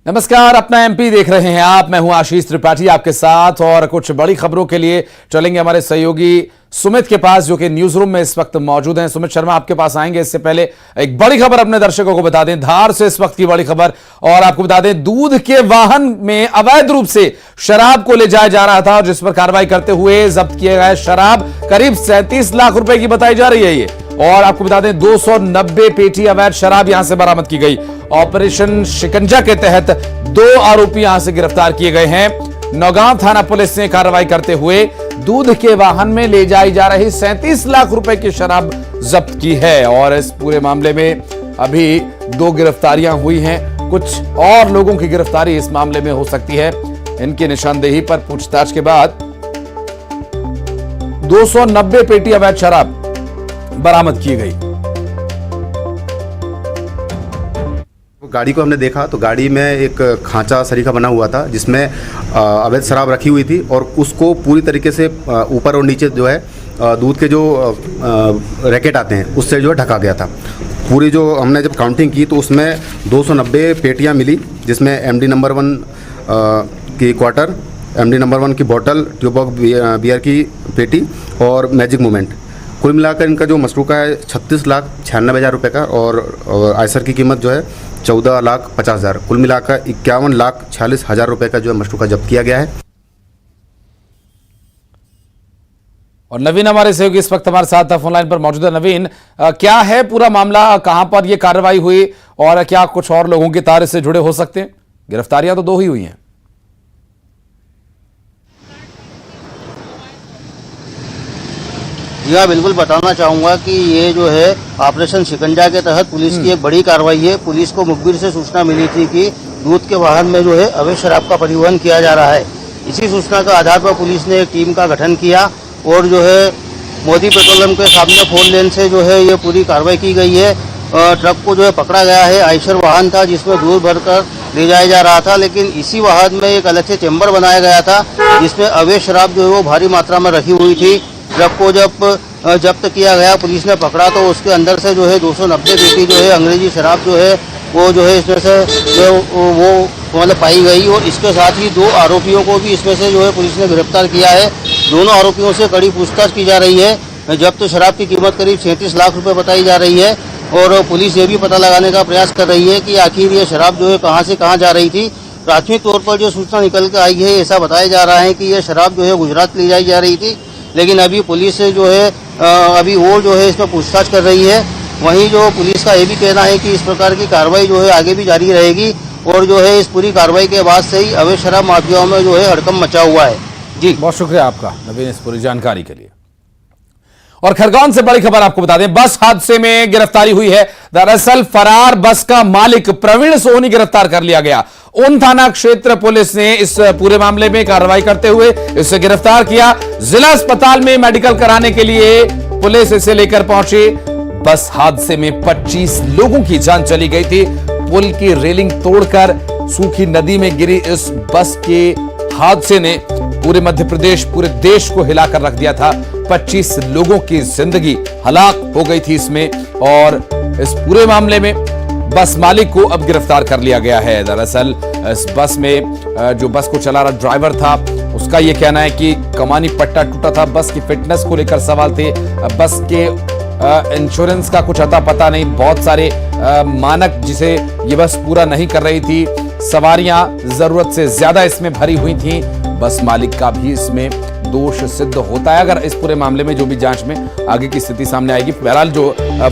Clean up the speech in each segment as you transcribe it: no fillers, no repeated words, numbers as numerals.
नमस्कार, अपना एमपी देख रहे हैं आप। मैं हूं आशीष त्रिपाठी आपके साथ और कुछ बड़ी खबरों के लिए चलेंगे हमारे सहयोगी सुमित के पास, जो कि न्यूज रूम में इस वक्त मौजूद हैं। सुमित शर्मा, आपके पास आएंगे। इससे पहले एक बड़ी खबर अपने दर्शकों को बता दें, धार से इस वक्त की बड़ी खबर। और आपको बता दें, दूध के वाहन में अवैध रूप से शराब को ले जाया जा रहा था और जिस पर कार्रवाई करते हुए जब्त किए गए शराब करीब 37 लाख रुपए की बताई जा रही है ये। और आपको बता दें 290 पेटी अवैध शराब यहां से बरामद की गई। ऑपरेशन शिकंजा के तहत 2 आरोपी यहां से गिरफ्तार किए गए हैं। नौगांव थाना पुलिस ने कार्रवाई करते हुए दूध के वाहन में ले जाई जा रही 37 लाख रुपए की शराब जब्त की है। और इस पूरे मामले में अभी 2 गिरफ्तारियां हुई हैं। कुछ और लोगों की गिरफ्तारी इस मामले में हो सकती है। इनकी निशानदेही पर पूछताछ के बाद 290 पेटी अवैध शराब बरामद की गई। गाड़ी को हमने देखा तो गाड़ी में एक खांचा सरीखा बना हुआ था जिसमें अवैध शराब रखी हुई थी और उसको पूरी तरीके से ऊपर और नीचे जो है दूध के जो रैकेट आते हैं उससे जो है ढका गया था। पूरी जो हमने जब काउंटिंग की तो उसमें 290 पेटियां मिली, जिसमें एमडी नंबर 1 की क्वार्टर, एमडी नंबर 1 की बोतल, ट्यूबॉक बियर की पेटी और मैजिक मोमेंट। कुल मिलाकर इनका जो मशरूका है 36,96,000 रुपये का और आयसर की कीमत जो है 14,50,000। कुल मिलाकर 51,46,000 रुपये का जो है मशरूका जब्त किया गया है। और नवीन हमारे सहयोगी इस वक्त हमारे साथ फोन लाइन पर मौजूद है। नवीन, क्या है पूरा मामला, कहां पर यह कार्रवाई हुई और क्या कुछ और लोगों के तार से जुड़े हो सकते हैं? गिरफ्तारियां तो 2 ही हुई हैं। जी हाँ, बिल्कुल बताना चाहूँगा कि ये जो है ऑपरेशन शिकंजा के तहत पुलिस की एक बड़ी कार्रवाई है। पुलिस को मुखबिर से सूचना मिली थी कि दूध के वाहन में जो है अवैध शराब का परिवहन किया जा रहा है। इसी सूचना के आधार पर पुलिस ने एक टीम का गठन किया और जो है मोदी पेट्रोलियम के सामने 4 लेन से जो है ये पूरी कार्रवाई की गई है। ट्रक को जो है पकड़ा गया है। आयशर वाहन था जिसमें दूध भरकर ले जाया जा रहा था, लेकिन इसी वाहन में एक अलग से चेम्बर बनाया गया था जिसमें अवैध शराब जो है वो भारी मात्रा में रखी हुई थी। ट्रक को जब जब्त किया गया, पुलिस ने पकड़ा तो उसके अंदर से जो है 290 पेटी जो है अंग्रेजी शराब जो है वो जो है इसमें से जो वो मतलब पाई गई। और इसके साथ ही 2 आरोपियों को भी इसमें से जो है पुलिस ने गिरफ्तार किया है। दोनों आरोपियों से कड़ी पूछताछ की जा रही है। जब्त शराब की कीमत करीब 37 लाख रुपए बताई जा रही है और पुलिस ये भी पता लगाने का प्रयास कर रही है कि आखिर ये शराब जो है कहाँ से कहाँ जा रही थी। प्राथमिक तौर पर जो सूचना निकल के आई है, ऐसा बताया जा रहा है कि यह शराब जो है गुजरात ले जाई जा रही थी, लेकिन अभी पुलिस जो है अभी वो जो है इसमें पूछताछ कर रही है। वहीं जो पुलिस का ये भी कहना है कि इस प्रकार की कार्रवाई जो है आगे भी जारी रहेगी और जो है इस पूरी कार्रवाई के बाद से ही अवैध शराब माफियाओं में जो है हड़कंप मचा हुआ है। जी, बहुत शुक्रिया आपका नवीन इस पूरी जानकारी के लिए। और खरगोन से बड़ी खबर आपको बता दें, बस हादसे में गिरफ्तारी हुई है। दरअसल फरार बस का मालिक प्रवीण सोनी गिरफ्तार कर लिया गया। उन थाना क्षेत्र पुलिस ने इस पूरे मामले में कार्रवाई करते हुए इसे गिरफ्तार किया। जिला अस्पताल में मेडिकल कराने के लिए पुलिस इसे लेकर पहुंची। बस हादसे में 25 लोगों की जान चली गई थी। पुल की रेलिंग तोड़कर सूखी नदी में गिरी इस बस के हादसे ने पूरे मध्य प्रदेश, पूरे देश को हिलाकर रख दिया था। 25 लोगों की जिंदगी हलाक हो गई थी इसमें। और इस पूरे मामले में बस मालिक को अब गिरफ्तार कर लिया गया है। दरअसल इस बस में जो बस को चला रहा ड्राइवर था, उसका यह कहना है कि कमानी पट्टा टूटा था। बस की फिटनेस को लेकर सवाल थे। बस के इंश्योरेंस का कुछ अता पता नहीं। बहुत सारे मानक जिसे ये बस पूरा नहीं कर रही थी। सवारियां जरूरत से ज्यादा इसमें भरी हुई थी। बस मालिक का भी इसमें दोष सिद्ध होता है अगर इस पूरे मामले में जो भी जांच में आगे की स्थिति सामने आएगी। बहरहाल जो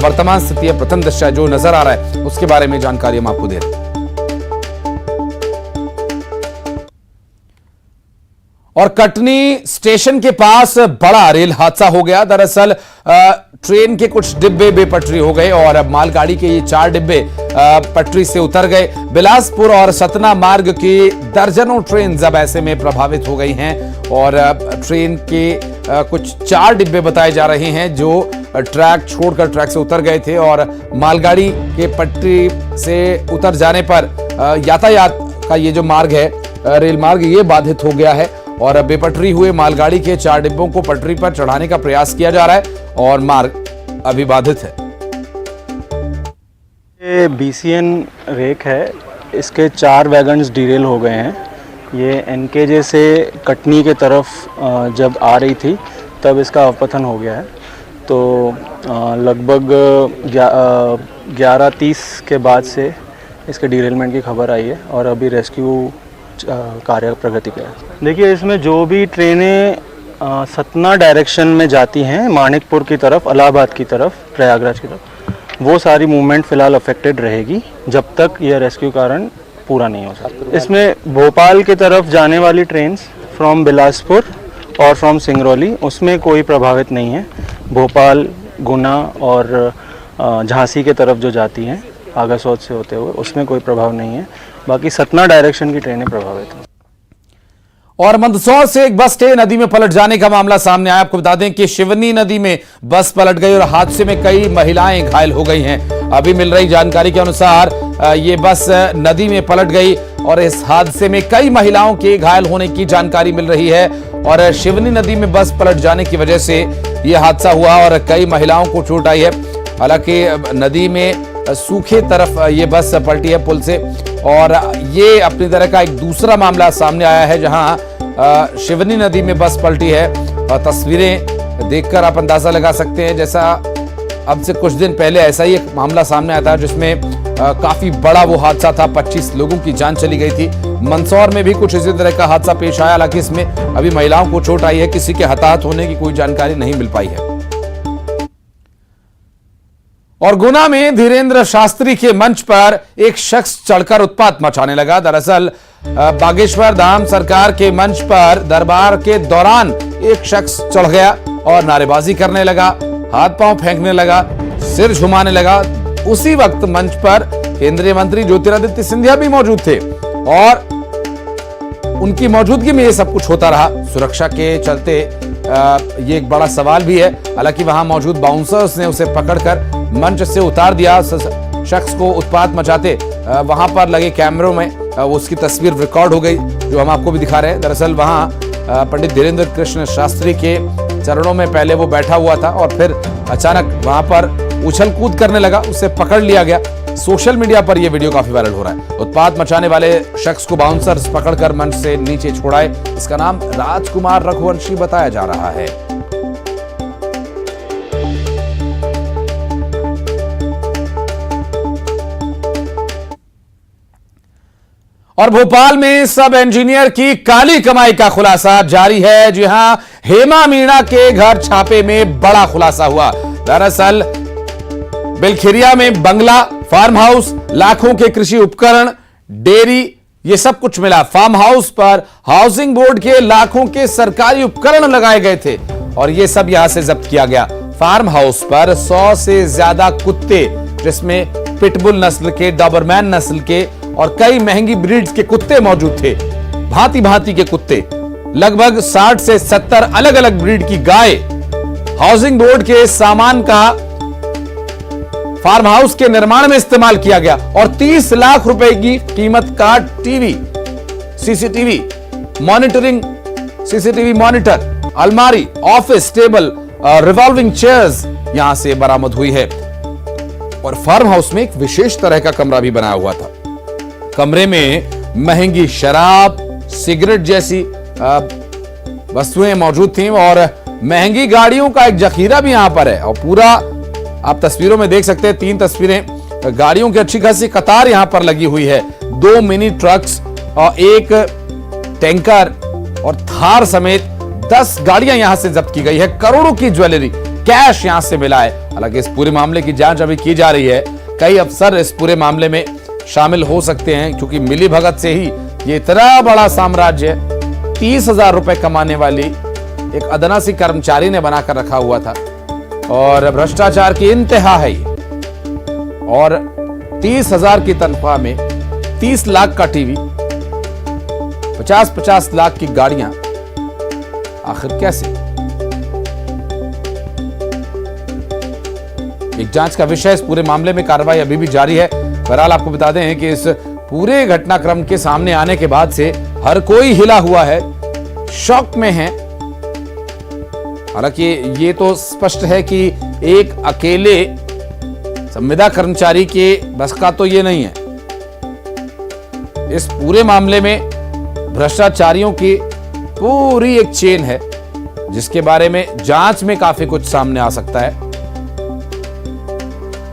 वर्तमान स्थिति है, प्रथम दृष्टया जो नजर आ रहा है, उसके बारे में जानकारी हम आपको दे रहे हैं। और कटनी स्टेशन के पास बड़ा रेल हादसा हो गया। दरअसल ट्रेन के कुछ डिब्बे बेपटरी हो गए और अब मालगाड़ी के ये 4 डिब्बे पटरी से उतर गए। बिलासपुर और सतना मार्ग की दर्जनों ट्रेन अब ऐसे में प्रभावित हो गई हैं और ट्रेन के कुछ 4 डिब्बे बताए जा रहे हैं जो ट्रैक छोड़कर ट्रैक से उतर गए थे और मालगाड़ी के पटरी से उतर जाने पर यातायात का ये जो मार्ग है, रेल मार्ग, ये बाधित हो गया है और बेपटरी हुए मालगाड़ी के 4 डिब्बों को पटरी पर चढ़ाने का प्रयास किया जा रहा है और मार्ग अभी बाधित है। ये BCN रेक है इसके 4 वैगन्स डीरेल हो गए हैं। ये एनकेजे से कटनी के तरफ जब आ रही थी तब इसका अवपतन हो गया है। तो लगभग 11:30 के बाद से इसके डीरेलमेंट की खबर आई है और अभी रेस्क्यू कार्य प्रगति पे है। देखिए, इसमें जो भी ट्रेनें सतना डायरेक्शन में जाती हैं, मानिकपुर की तरफ, इलाहाबाद की तरफ, प्रयागराज की तरफ, वो सारी मूवमेंट फ़िलहाल अफेक्टेड रहेगी जब तक यह रेस्क्यू कारण पूरा नहीं हो सकता। इसमें भोपाल की तरफ जाने वाली ट्रेन्स फ्रॉम बिलासपुर और फ्रॉम सिंगरौली, उसमें कोई प्रभावित नहीं है। भोपाल, गुना और झांसी के तरफ जो जाती हैं आगासौद से होते हुए, उसमें कोई प्रभाव नहीं है। बाकी सतना डायरेक्शन की ट्रेनें प्रभावित हैं। और मंदसौर से एक बस नदी में पलट जाने का मामला सामने आया। आपको बता दें कि शिवनी नदी में बस पलट गई और हादसे में कई महिलाएं घायल हो गई हैं। अभी मिल रही जानकारी के अनुसार ये बस नदी में पलट गई और इस हादसे में कई महिलाओं के घायल होने की जानकारी मिल रही है। और शिवनी नदी में बस पलट जाने की वजह से यह हादसा हुआ और कई महिलाओं को चोट आई है। हालांकि नदी में सूखे तरफ ये बस पलटी है पुल से। और ये अपनी तरह का एक दूसरा मामला सामने आया है जहां शिवनी नदी में बस पलटी है। तस्वीरें देखकर आप अंदाजा लगा सकते हैं, जैसा अब से कुछ दिन पहले ऐसा ही एक मामला सामने आया था जिसमें काफी बड़ा वो हादसा था, 25 लोगों की जान चली गई थी। मंदसौर में भी कुछ इसी तरह का हादसा पेश आया, हालांकि इसमें अभी महिलाओं को चोट आई है, किसी के हताहत होने की कोई जानकारी नहीं मिल पाई है। और गुना में धीरेन्द्र शास्त्री के मंच पर एक शख्स चढ़कर उत्पात मचाने लगा। दरअसल बागेश्वर धाम सरकार के मंच पर दरबार के दौरान एक शख्स चढ़ गया और नारेबाजी करने लगा, हाथ पांव फेंकने लगा, सिर झुमाने लगा। उसी वक्त मंच पर केंद्रीय मंत्री ज्योतिरादित्य सिंधिया भी मौजूद थे और उनकी मौजूदगी में यह सब कुछ होता रहा। सुरक्षा के चलते ये एक बड़ा सवाल भी है। हालांकि वहां मौजूद बाउंसर्स ने उसे पकड़कर मंच से उतार दिया। शख्स को उत्पात मचाते वहां पर लगे कैमरों में उसकी तस्वीर रिकॉर्ड हो गई, जो हम आपको भी दिखा रहे हैं। दरअसल वहां पंडित धीरेन्द्र कृष्ण शास्त्री के चरणों में पहले वो बैठा हुआ था और फिर अचानक वहां पर उछल कूद करने लगा, उसे पकड़ लिया गया। सोशल मीडिया पर यह वीडियो काफी वायरल हो रहा है। उत्पात मचाने वाले शख्स को बाउंसर्स पकड़कर मंच से नीचे छोड़ाए। इसका नाम राजकुमार रघुवंशी बताया जा रहा है। और भोपाल में सब इंजीनियर की काली कमाई का खुलासा जारी है। जी हां, हेमा मीणा के घर छापे में बड़ा खुलासा हुआ। दरअसल बिलखिरिया में बंगला, फार्म हाउस, लाखों के कृषि उपकरण, डेयरी, ये सब कुछ मिला। फार्म हाउस पर हाउसिंग बोर्ड के लाखों के सरकारी उपकरण लगाए गए थे और ये सब यहां से जब्त किया गया। फार्म हाउस पर 100 से ज्यादा कुत्ते, जिसमें पिटबुल नस्ल के, डॉबरमैन नस्ल के और कई महंगी ब्रीड्स के कुत्ते मौजूद थे। भांति भांति के कुत्ते, लगभग 60 से 70 अलग अलग ब्रीड की गाय। हाउसिंग बोर्ड के सामान का फार्म हाउस के निर्माण में इस्तेमाल किया गया और 30 लाख रुपए की कीमत का टीवी, सीसीटीवी मॉनिटर, अलमारी, ऑफिस टेबल, रिवॉल्विंग चेयर्स यहां से बरामद हुई है। और फार्म हाउस में एक विशेष तरह का कमरा भी बनाया हुआ था। कमरे में महंगी शराब, सिगरेट जैसी वस्तुएं मौजूद थीं और महंगी गाड़ियों का एक जखीरा भी यहां पर है। और पूरा आप तस्वीरों में देख सकते हैं, 3 तस्वीरें, गाड़ियों की अच्छी खासी कतार यहां पर लगी हुई है। 2 मिनी ट्रक्स और एक टैंकर और थार समेत 10 गाड़ियां यहां से जब्त की गई है। करोड़ों की ज्वेलरी, कैश यहां से मिला है। हालांकि इस पूरे मामले की जांच अभी की जा रही है। कई अफसर इस पूरे मामले में शामिल हो सकते हैं, क्योंकि मिली भगत से ही ये इतना बड़ा साम्राज्य 30,000 रुपए कमाने वाली एक अदना सी कर्मचारी ने बनाकर रखा हुआ था। और भ्रष्टाचार की इंतहा है ये। और 30,000 की तनख्वाह में 30 लाख का टीवी, 50-50 लाख की गाड़ियां, आखिर कैसे? एक जांच का विषय इस पूरे मामले में कार्रवाई अभी भी जारी है। बहरहाल आपको बता दें कि इस पूरे घटनाक्रम के सामने आने के बाद से हर कोई हिला हुआ है, शॉक में है। हालांकि ये तो स्पष्ट है कि एक अकेले संविदा कर्मचारी के बस का तो ये नहीं है। इस पूरे मामले में भ्रष्टाचारियों की पूरी एक चेन है जिसके बारे में जांच में काफी कुछ सामने आ सकता है।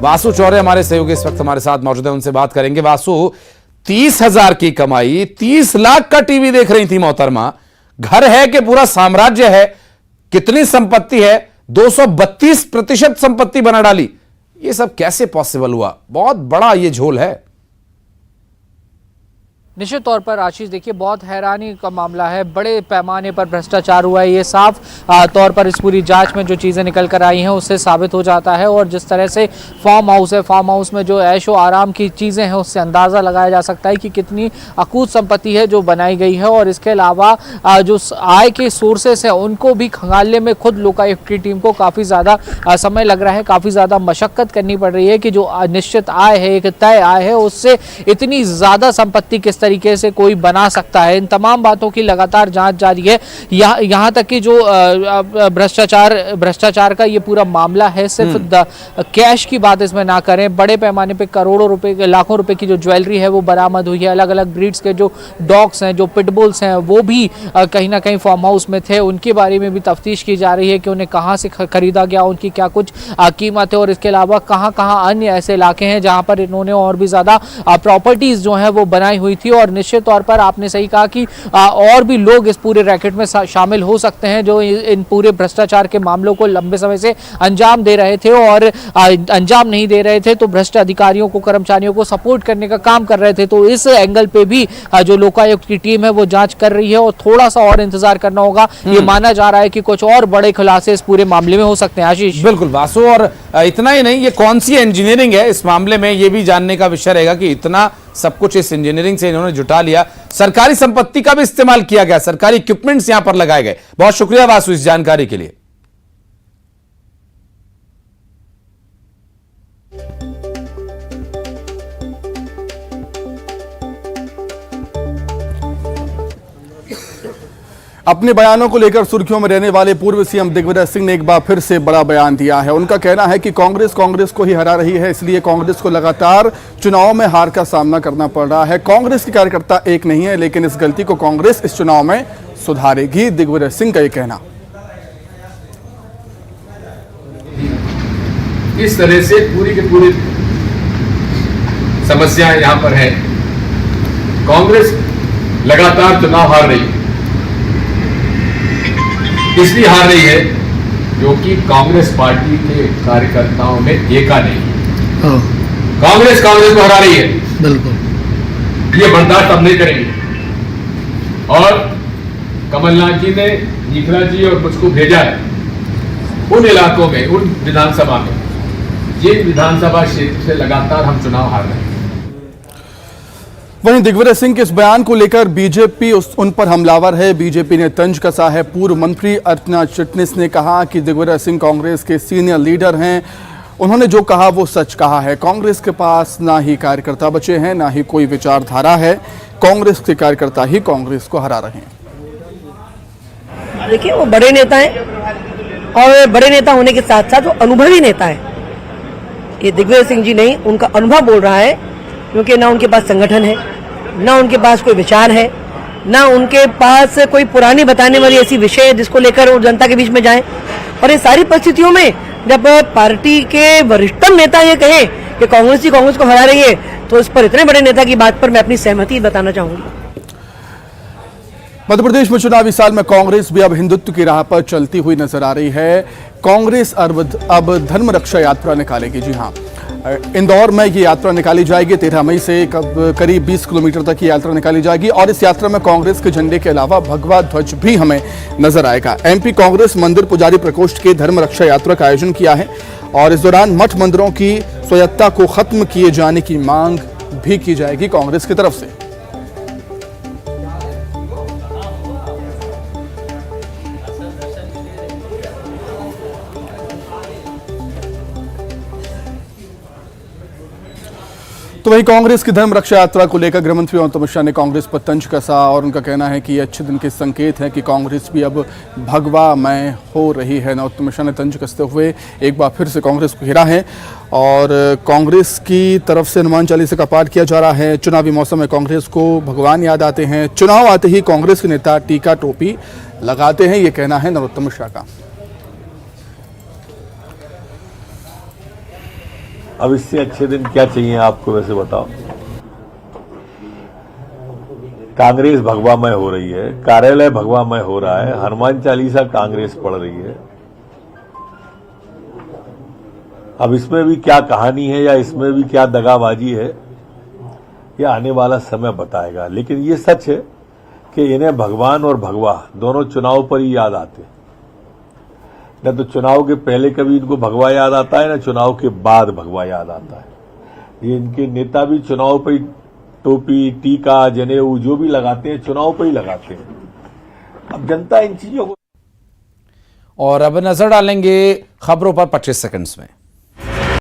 वासु चौरे हमारे सहयोगी इस वक्त हमारे साथ मौजूद है, उनसे बात करेंगे। वासु, 30,000 की कमाई, 30 लाख का टीवी देख रही थी मोहतरमा, घर है कि पूरा साम्राज्य है, कितनी संपत्ति है, 232% संपत्ति बना डाली, ये सब कैसे पॉसिबल हुआ? बहुत बड़ा ये झोल है। निश्चित तौर पर आशीष, देखिए बहुत हैरानी का मामला है, बड़े पैमाने पर भ्रष्टाचार हुआ है। ये साफ तौर पर इस पूरी जांच में जो चीज़ें निकल कर आई हैं उससे साबित हो जाता है। और जिस तरह से फार्म हाउस है, फार्म हाउस में जो ऐशो आराम की चीज़ें हैं उससे अंदाज़ा लगाया जा सकता है कि कितनी अकूत संपत्ति है जो बनाई गई है। और इसके अलावा जो आय के सोर्सेस हैं उनको भी खंगालने में खुद लोकायुक्त की टीम को काफ़ी ज़्यादा समय लग रहा है, काफ़ी ज़्यादा मशक्क़त करनी पड़ रही है कि जो निश्चित आय है, एक तय आय है, उससे इतनी ज़्यादा संपत्ति किस तरीके से कोई बना सकता है। इन तमाम बातों की लगातार जांच जारी है। यहाँ तक कि जो भ्रष्टाचार का ये पूरा मामला है, सिर्फ कैश की बात इसमें ना करें, बड़े पैमाने पे करोड़ों रुपए, लाखों रुपए की जो ज्वेलरी है वो बरामद हुई है। अलग अलग ब्रीड्स के जो डॉग्स हैं, जो पिटबुल्स हैं, वो भी कहीं ना कहीं फार्म हाउस में थे। उनके बारे में भी तफ्तीश की जा रही है कि उन्हें कहाँ से खरीदा गया, उनकी क्या कुछ कीमत है, और इसके अलावा कहाँ कहाँ अन्य ऐसे इलाके हैं जहाँ पर इन्होंने और भी ज़्यादा प्रॉपर्टीज़ जो हैं वो बनाई हुई थी। और निश्चित तौर पर आपने सही कहा कि और भी लोग इस पूरे रैकेट में शामिल हो सकते हैं जो इन पूरे भ्रष्टाचार के मामलों को लंबे समय से अंजाम दे रहे थे, और अंजाम नहीं दे रहे थे तो भ्रष्ट अधिकारियों को, कर्मचारियों को सपोर्ट करने का काम कर रहे थे। तो इस एंगल पे भी जो लोकायुक्त की टीम है वो जांच कर रही है और थोड़ा सा और इंतजार करना होगा। ये माना जा रहा है कि कुछ और बड़े खुलासे इस पूरे मामले में हो सकते हैं। आशीष, बिल्कुल वासु, और इतना ही नहीं, ये कौन सी इंजीनियरिंग है इस मामले में, ये भी जानने का विषय रहेगा कि इतना सब कुछ इस इंजीनियरिंग से इन्होंने जुटा लिया। सरकारी संपत्ति का भी इस्तेमाल किया गया, सरकारी इक्विपमेंट्स यहां पर लगाए गए। बहुत शुक्रिया वासु इस जानकारी के लिए। अपने बयानों को लेकर सुर्खियों में रहने वाले पूर्व सीएम दिग्विजय सिंह ने एक बार फिर से बड़ा बयान दिया है। उनका कहना है कि कांग्रेस को ही हरा रही है, इसलिए कांग्रेस को लगातार चुनाव में हार का सामना करना पड़ रहा है। कांग्रेस के कार्यकर्ता एक नहीं है, लेकिन इस गलती को कांग्रेस इस चुनाव में सुधारेगी, दिग्विजय सिंह का यह कहना। इस तरह से पूरी की पूरी समस्या यहां पर है। कांग्रेस लगातार चुनाव हार रही है, इसलिए हार रही है क्योंकि कांग्रेस पार्टी के कार्यकर्ताओं में एका नहीं है। कांग्रेस को हरा रही है, बिल्कुल ये बर्दाश्त हम नहीं करेंगे। और कमलनाथ जी ने निखिला जी और मुझको भेजा है उन इलाकों में, उन विधानसभा में, जिन विधानसभा क्षेत्र से लगातार हम चुनाव हार रहे हैं। वहीं दिग्विजय सिंह के इस बयान को लेकर बीजेपी उन पर हमलावर है। बीजेपी ने तंज कसा है। पूर्व मंत्री अर्चना चिटनिस ने कहा कि दिग्विजय सिंह कांग्रेस के सीनियर लीडर हैं, उन्होंने जो कहा वो सच कहा है। कांग्रेस के पास ना ही कार्यकर्ता बचे हैं, ना ही कोई विचारधारा है। कांग्रेस के कार्यकर्ता ही कांग्रेस को हरा रहे हैं। देखिए, वो बड़े नेता हैं और बड़े नेता होने के साथ साथ वो अनुभवी नेता है। ये दिग्विजय सिंह जी नहीं, उनका अनुभव बोल रहा है, क्योंकि ना उनके पास संगठन है, ना उनके पास कोई विचार है, ना उनके पास कोई पुरानी बताने वाली ऐसी विषय है जिसको लेकर वो जनता के बीच में जाएं। और ये सारी परिस्थितियों में जब पार्टी के वरिष्ठतम नेता ये कहें कि कांग्रेस ही कांग्रेस को हरा रही है, तो इस पर इतने बड़े नेता की बात पर मैं अपनी सहमति बताना चाहूंगी। मध्य प्रदेश में चुनावी साल में कांग्रेस भी अब हिंदुत्व की राह पर चलती हुई नजर आ रही है। कांग्रेस अब धर्म रक्षा यात्रा निकालेगी। जी हां, इंदौर में ये यात्रा निकाली जाएगी। 13 मई से करीब 20 किलोमीटर तक ये यात्रा निकाली जाएगी और इस यात्रा में कांग्रेस के झंडे के अलावा भगवा ध्वज भी हमें नजर आएगा। एमपी कांग्रेस मंदिर पुजारी प्रकोष्ठ के धर्म रक्षा यात्रा का आयोजन किया है और इस दौरान मठ मंदिरों की स्वायत्तता को खत्म किए जाने की मांग भी की जाएगी कांग्रेस की तरफ से। तो वहीं कांग्रेस की धर्म रक्षा यात्रा को लेकर गृहमंत्री अमित शाह ने कांग्रेस पर तंज कसा और उनका कहना है कि ये अच्छे दिन के संकेत है कि कांग्रेस भी अब भगवामय हो रही है। नरोत्तम शाह ने तंज कसते हुए एक बार फिर से कांग्रेस को घेरा है और कांग्रेस की तरफ से हनुमान चालीसा का पाठ किया जा रहा है। चुनावी मौसम में कांग्रेस को भगवान याद आते हैं। चुनाव आते ही कांग्रेस के नेता टीका टोपी लगाते हैं, ये कहना है नरोत्तम शाह का। अब इससे अच्छे दिन क्या चाहिए आपको, वैसे बताओ। कांग्रेस भगवामय हो रही है, कार्यालय भगवामय हो रहा है, हनुमान चालीसा कांग्रेस पढ़ रही है। अब इसमें भी क्या कहानी है या इसमें भी क्या दगाबाजी है, ये आने वाला समय बताएगा। लेकिन ये सच है कि इन्हें भगवान और भगवा दोनों चुनाव पर ही याद आते हैं। न तो चुनाव के पहले कभी इनको भगवा याद आता है, न चुनाव के बाद भगवा याद आता है। ये इनके नेता भी चुनाव पर ही टोपी, टीका, जनेऊ जो भी लगाते हैं चुनाव पर ही लगाते हैं। अब जनता इन चीजों को और अब नजर डालेंगे खबरों पर 25 सेकंड्स में।